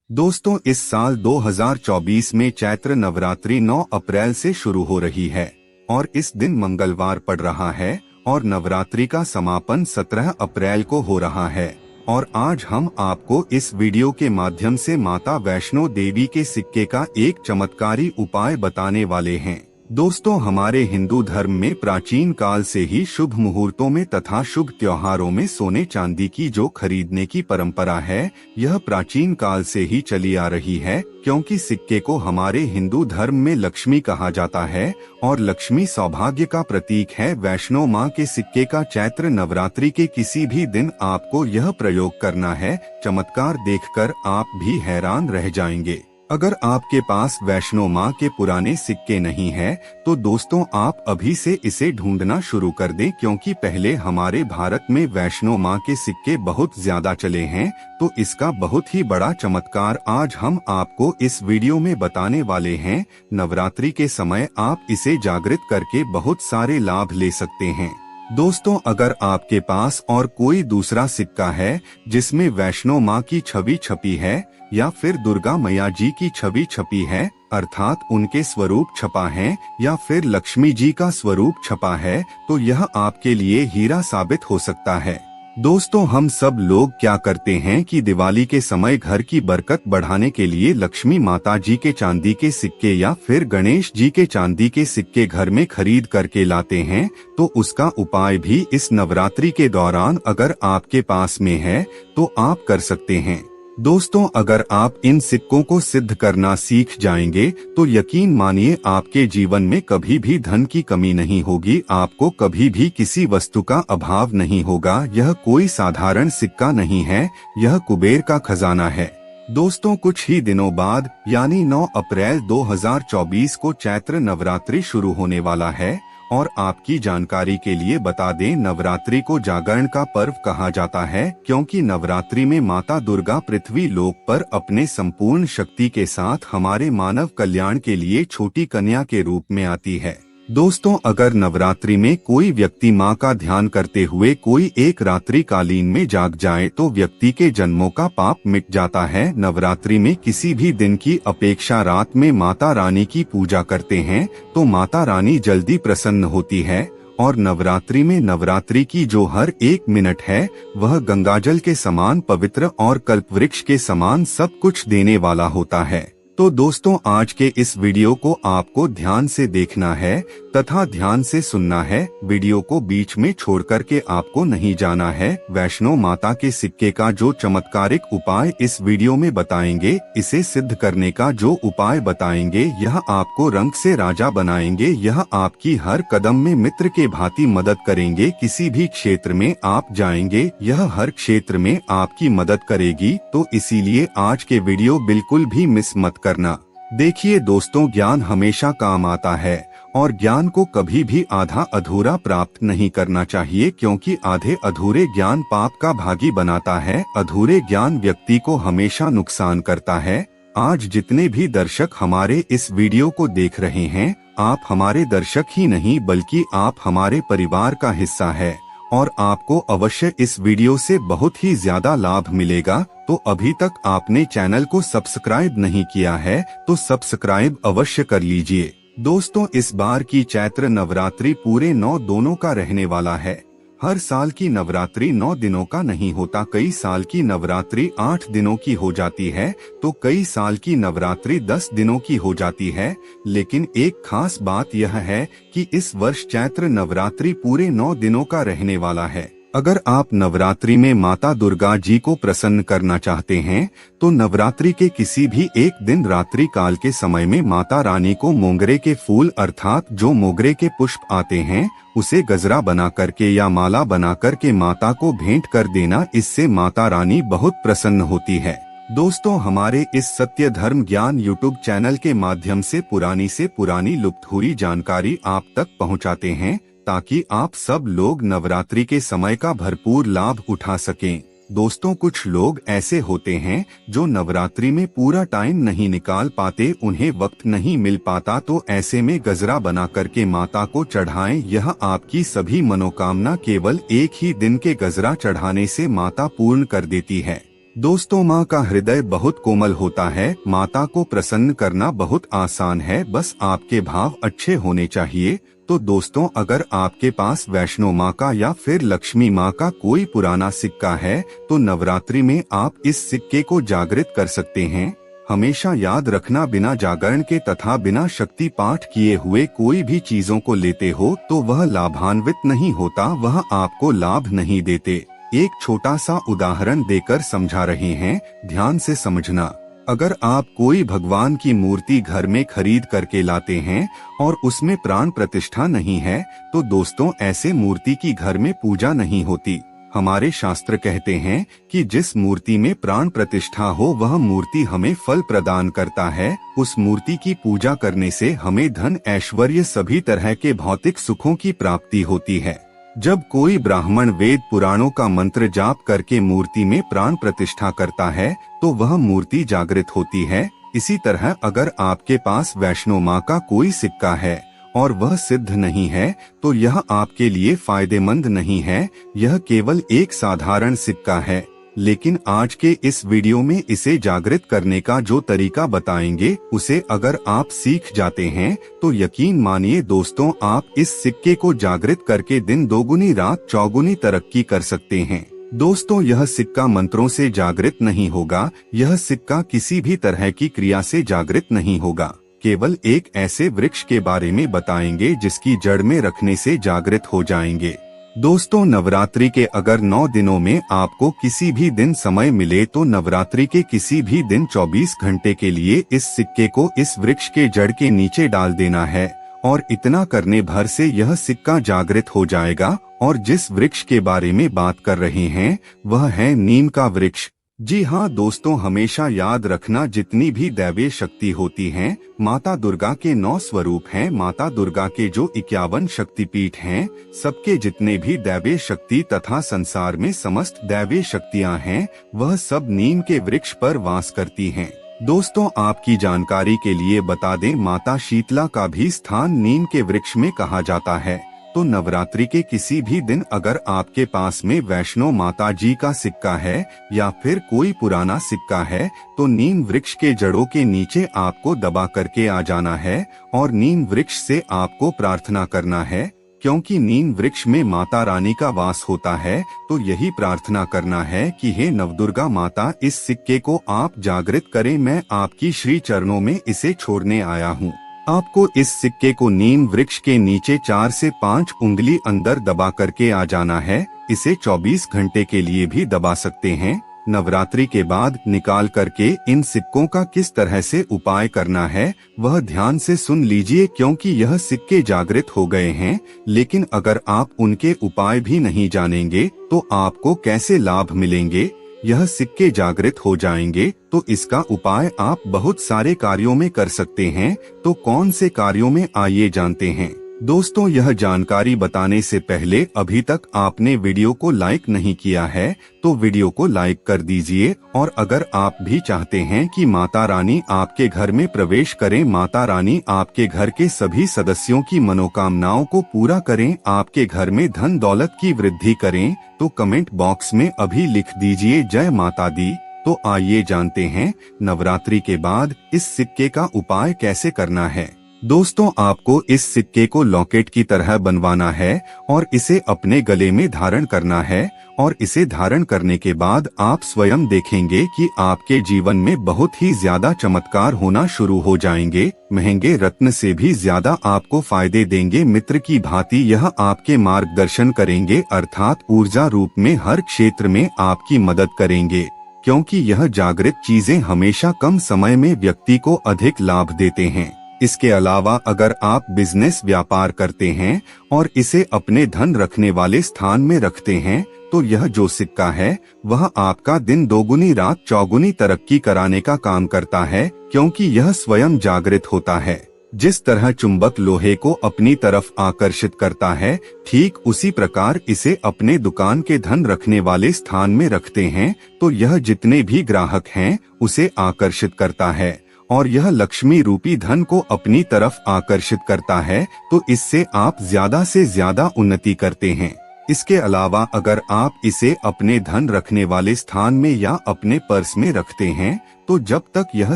दोस्तों, इस साल 2024 में चैत्र नवरात्रि 9 अप्रैल से शुरू हो रही है और इस दिन मंगलवार पड़ रहा है और नवरात्रि का समापन 17 अप्रैल को हो रहा है। और आज हम आपको इस वीडियो के माध्यम से माता वैष्णो देवी के सिक्के का एक चमत्कारी उपाय बताने वाले हैं। दोस्तों, हमारे हिंदू धर्म में प्राचीन काल से ही शुभ मुहूर्तों में तथा शुभ त्योहारों में सोने चांदी की जो खरीदने की परंपरा है, यह प्राचीन काल से ही चली आ रही है, क्योंकि सिक्के को हमारे हिंदू धर्म में लक्ष्मी कहा जाता है और लक्ष्मी सौभाग्य का प्रतीक है। वैष्णो माँ के सिक्के का चैत्र नवरात्रि के किसी भी दिन आपको यह प्रयोग करना है। चमत्कार देखकर आप भी हैरान रह जाएंगे। अगर आपके पास वैष्णो माँ के पुराने सिक्के नहीं है तो दोस्तों, आप अभी से इसे ढूंढना शुरू कर दें, क्योंकि पहले हमारे भारत में वैष्णो माँ के सिक्के बहुत ज्यादा चले हैं। तो इसका बहुत ही बड़ा चमत्कार आज हम आपको इस वीडियो में बताने वाले हैं। नवरात्रि के समय आप इसे जागृत करके बहुत सारे लाभ ले सकते हैं। दोस्तों, अगर आपके पास और कोई दूसरा सिक्का है जिसमें वैष्णो माँ की छवि छपी है या फिर दुर्गा मैया जी की छवि छपी है, अर्थात उनके स्वरूप छपा है, या फिर लक्ष्मी जी का स्वरूप छपा है, तो यह आपके लिए हीरा साबित हो सकता है। दोस्तों, हम सब लोग क्या करते हैं कि दिवाली के समय घर की बरकत बढ़ाने के लिए लक्ष्मी माता जी के चांदी के सिक्के या फिर गणेश जी के चांदी के सिक्के घर में खरीद करके लाते हैं। तो उसका उपाय भी इस नवरात्रि के दौरान अगर आपके पास में है तो आप कर सकते हैं। दोस्तों, अगर आप इन सिक्कों को सिद्ध करना सीख जाएंगे तो यकीन मानिए आपके जीवन में कभी भी धन की कमी नहीं होगी, आपको कभी भी किसी वस्तु का अभाव नहीं होगा। यह कोई साधारण सिक्का नहीं है, यह कुबेर का खजाना है। दोस्तों, कुछ ही दिनों बाद यानी 9 अप्रैल 2024 को चैत्र नवरात्रि शुरू होने वाला है। और आपकी जानकारी के लिए बता दें, नवरात्रि को जागरण का पर्व कहा जाता है, क्योंकि नवरात्रि में माता दुर्गा पृथ्वी लोक पर अपने संपूर्ण शक्ति के साथ हमारे मानव कल्याण के लिए छोटी कन्या के रूप में आती है। दोस्तों, अगर नवरात्रि में कोई व्यक्ति माँ का ध्यान करते हुए कोई एक रात्रि कालीन में जाग जाए तो व्यक्ति के जन्मों का पाप मिट जाता है। नवरात्रि में किसी भी दिन की अपेक्षा रात में माता रानी की पूजा करते हैं तो माता रानी जल्दी प्रसन्न होती है। और नवरात्रि में नवरात्रि की जो हर एक मिनट है वह गंगाजल के समान पवित्र और कल्पवृक्ष के समान सब कुछ देने वाला होता है। तो दोस्तों, आज के इस वीडियो को आपको ध्यान से देखना है तथा ध्यान से सुनना है। वीडियो को बीच में छोड़ करके आपको नहीं जाना है। वैष्णो माता के सिक्के का जो चमत्कारिक उपाय इस वीडियो में बताएंगे, इसे सिद्ध करने का जो उपाय बताएंगे, यह आपको रंग से राजा बनाएंगे। यह आपकी हर कदम में मित्र के भांति मदद करेंगे। किसी भी क्षेत्र में आप जाएंगे, यह हर क्षेत्र में आपकी मदद करेगी। तो इसीलिए आज के वीडियो बिल्कुल भी मिस मत करना। देखिए दोस्तों, ज्ञान हमेशा काम आता है और ज्ञान को कभी भी आधा अधूरा प्राप्त नहीं करना चाहिए, क्योंकि आधे अधूरे ज्ञान पाप का भागी बनाता है। अधूरे ज्ञान व्यक्ति को हमेशा नुकसान करता है। आज जितने भी दर्शक हमारे इस वीडियो को देख रहे हैं, आप हमारे दर्शक ही नहीं बल्कि आप हमारे परिवार का हिस्सा है और आपको अवश्य इस वीडियो से बहुत ही ज्यादा लाभ मिलेगा। तो अभी तक आपने चैनल को सब्सक्राइब नहीं किया है तो सब्सक्राइब अवश्य कर लीजिए। दोस्तों, इस बार की चैत्र नवरात्रि पूरे 9 दिनों का रहने वाला है। हर साल की नवरात्रि 9 दिनों का नहीं होता, कई साल की नवरात्रि 8 दिनों की हो जाती है तो कई साल की नवरात्रि 10 दिनों की हो जाती है। लेकिन एक खास बात यह है कि इस वर्ष चैत्र नवरात्रि पूरे 9 दिनों का रहने वाला है। अगर आप नवरात्रि में माता दुर्गा जी को प्रसन्न करना चाहते हैं तो नवरात्रि के किसी भी एक दिन रात्रि काल के समय में माता रानी को मोगरे के फूल अर्थात जो मोगरे के पुष्प आते हैं, उसे गजरा बना करके या माला बना करके माता को भेंट कर देना। इससे माता रानी बहुत प्रसन्न होती है। दोस्तों, हमारे इस सत्य धर्म ज्ञान यूट्यूब चैनल के माध्यम से पुरानी लुप्त हुई जानकारी आप तक पहुंचाते हैं, ताकि आप सब लोग नवरात्रि के समय का भरपूर लाभ उठा सकें। दोस्तों, कुछ लोग ऐसे होते हैं जो नवरात्रि में पूरा टाइम नहीं निकाल पाते, उन्हें वक्त नहीं मिल पाता, तो ऐसे में गजरा बना करके माता को चढ़ाएं। यह आपकी सभी मनोकामना केवल एक ही दिन के गजरा चढ़ाने से माता पूर्ण कर देती है। दोस्तों, माँ का हृदय बहुत कोमल होता है। माता को प्रसन्न करना बहुत आसान है, बस आपके भाव अच्छे होने चाहिए। तो दोस्तों, अगर आपके पास वैष्णो माँ का या फिर लक्ष्मी माँ का कोई पुराना सिक्का है तो नवरात्रि में आप इस सिक्के को जागृत कर सकते हैं। हमेशा याद रखना, बिना जागरण के तथा बिना शक्ति पाठ किए हुए कोई भी चीजों को लेते हो तो वह लाभान्वित नहीं होता, वह आपको लाभ नहीं देते। एक छोटा सा उदाहरण देकर समझा रहे हैं, ध्यान से समझना। अगर आप कोई भगवान की मूर्ति घर में खरीद करके लाते हैं और उसमें प्राण प्रतिष्ठा नहीं है तो दोस्तों, ऐसे मूर्ति की घर में पूजा नहीं होती। हमारे शास्त्र कहते हैं कि जिस मूर्ति में प्राण प्रतिष्ठा हो वह मूर्ति हमें फल प्रदान करता है। उस मूर्ति की पूजा करने से हमें धन, ऐश्वर्य, सभी तरह के भौतिक सुखों की प्राप्ति होती है। जब कोई ब्राह्मण वेद पुराणों का मंत्र जाप करके मूर्ति में प्राण प्रतिष्ठा करता है तो वह मूर्ति जागृत होती है। इसी तरह अगर आपके पास वैष्णो माँ का कोई सिक्का है और वह सिद्ध नहीं है तो यह आपके लिए फायदेमंद नहीं है। यह केवल एक साधारण सिक्का है, लेकिन आज के इस वीडियो में इसे जागृत करने का जो तरीका बताएंगे उसे अगर आप सीख जाते हैं तो यकीन मानिए दोस्तों, आप इस सिक्के को जागृत करके दिन दोगुनी रात चौगुनी तरक्की कर सकते हैं। दोस्तों, यह सिक्का मंत्रों से जागृत नहीं होगा, यह सिक्का किसी भी तरह की क्रिया से जागृत नहीं होगा। केवल एक ऐसे वृक्ष के बारे में बताएंगे जिसकी जड़ में रखने से जागृत हो जाएंगे। दोस्तों, नवरात्रि के अगर 9 दिनों में आपको किसी भी दिन समय मिले तो नवरात्रि के किसी भी दिन 24 घंटे के लिए इस सिक्के को इस वृक्ष के जड़ के नीचे डाल देना है और इतना करने भर से यह सिक्का जागृत हो जाएगा। और जिस वृक्ष के बारे में बात कर रहे हैं वह है नीम का वृक्ष। जी हाँ दोस्तों, हमेशा याद रखना, जितनी भी दैवीय शक्ति होती हैं, माता दुर्गा के 9 स्वरूप हैं। माता दुर्गा के जो 51 शक्तिपीठ हैं, सबके जितने भी दैवीय शक्ति तथा संसार में समस्त दैवीय शक्तियाँ हैं, वह सब नीम के वृक्ष पर वास करती हैं। दोस्तों, आपकी जानकारी के लिए बता दें, माता शीतला का भी स्थान नीम के वृक्ष में कहा जाता है। तो नवरात्रि के किसी भी दिन अगर आपके पास में वैष्णो माता जी का सिक्का है या फिर कोई पुराना सिक्का है तो नीम वृक्ष के जड़ों के नीचे आपको दबा करके आ जाना है और नीम वृक्ष से आपको प्रार्थना करना है। क्योंकि नीम वृक्ष में माता रानी का वास होता है तो यही प्रार्थना करना है कि हे नवदुर्गा माता, इस सिक्के को आप जागृत करें, मैं आपकी श्री चरणों में इसे छोड़ने आया हूँ। आपको इस सिक्के को नीम वृक्ष के नीचे 4 से 5 उंगली अंदर दबा करके आ जाना है। इसे 24 घंटे के लिए भी दबा सकते हैं। नवरात्रि के बाद निकाल करके इन सिक्कों का किस तरह से उपाय करना है वह ध्यान से सुन लीजिए, क्योंकि यह सिक्के जागृत हो गए हैं, लेकिन अगर आप उनके उपाय भी नहीं जानेंगे तो आपको कैसे लाभ मिलेंगे। यह सिक्के जागृत हो जाएंगे तो इसका उपाय आप बहुत सारे कार्यों में कर सकते हैं। तो कौन से कार्यों में, आइए जानते हैं। दोस्तों, यह जानकारी बताने से पहले अभी तक आपने वीडियो को लाइक नहीं किया है तो वीडियो को लाइक कर दीजिए। और अगर आप भी चाहते हैं कि माता रानी आपके घर में प्रवेश करें, माता रानी आपके घर के सभी सदस्यों की मनोकामनाओं को पूरा करें, आपके घर में धन दौलत की वृद्धि करें, तो कमेंट बॉक्स में अभी लिख दीजिए जय माता दी। तो आइए जानते हैं नवरात्रि के बाद इस सिक्के का उपाय कैसे करना है। दोस्तों, आपको इस सिक्के को लॉकेट की तरह बनवाना है और इसे अपने गले में धारण करना है। और इसे धारण करने के बाद आप स्वयं देखेंगे कि आपके जीवन में बहुत ही ज्यादा चमत्कार होना शुरू हो जाएंगे। महंगे रत्न से भी ज्यादा आपको फायदे देंगे। मित्र की भांति यह आपके मार्गदर्शन करेंगे, अर्थात ऊर्जा रूप में हर क्षेत्र में आपकी मदद करेंगे। क्योंकि यह जागृत चीजें हमेशा कम समय में व्यक्ति को अधिक लाभ देते हैं। इसके अलावा अगर आप बिजनेस व्यापार करते हैं और इसे अपने धन रखने वाले स्थान में रखते हैं तो यह जो सिक्का है वह आपका दिन दोगुनी रात चौगुनी तरक्की कराने का काम करता है, क्योंकि यह स्वयं जागृत होता है। जिस तरह चुंबक लोहे को अपनी तरफ आकर्षित करता है, ठीक उसी प्रकार इसे अपने दुकान के धन रखने वाले स्थान में रखते हैं तो यह जितने भी ग्राहक हैं उसे आकर्षित करता है और यह लक्ष्मी रूपी धन को अपनी तरफ आकर्षित करता है। तो इससे आप ज्यादा से ज्यादा उन्नति करते हैं। इसके अलावा अगर आप इसे अपने धन रखने वाले स्थान में या अपने पर्स में रखते हैं तो जब तक यह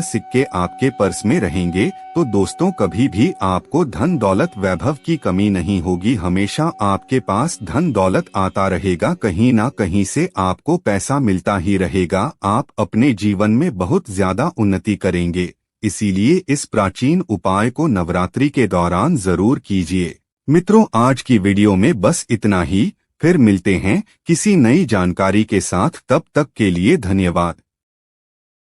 सिक्के आपके पर्स में रहेंगे तो दोस्तों कभी भी आपको धन दौलत वैभव की कमी नहीं होगी। हमेशा आपके पास धन दौलत आता रहेगा, कहीं ना कहीं से आपको पैसा मिलता ही रहेगा। आप अपने जीवन में बहुत ज्यादा उन्नति करेंगे। इसीलिए इस प्राचीन उपाय को नवरात्रि के दौरान जरूर कीजिए। मित्रों, आज की वीडियो में बस इतना ही। फिर मिलते हैं किसी नई जानकारी के साथ। तब तक के लिए धन्यवाद।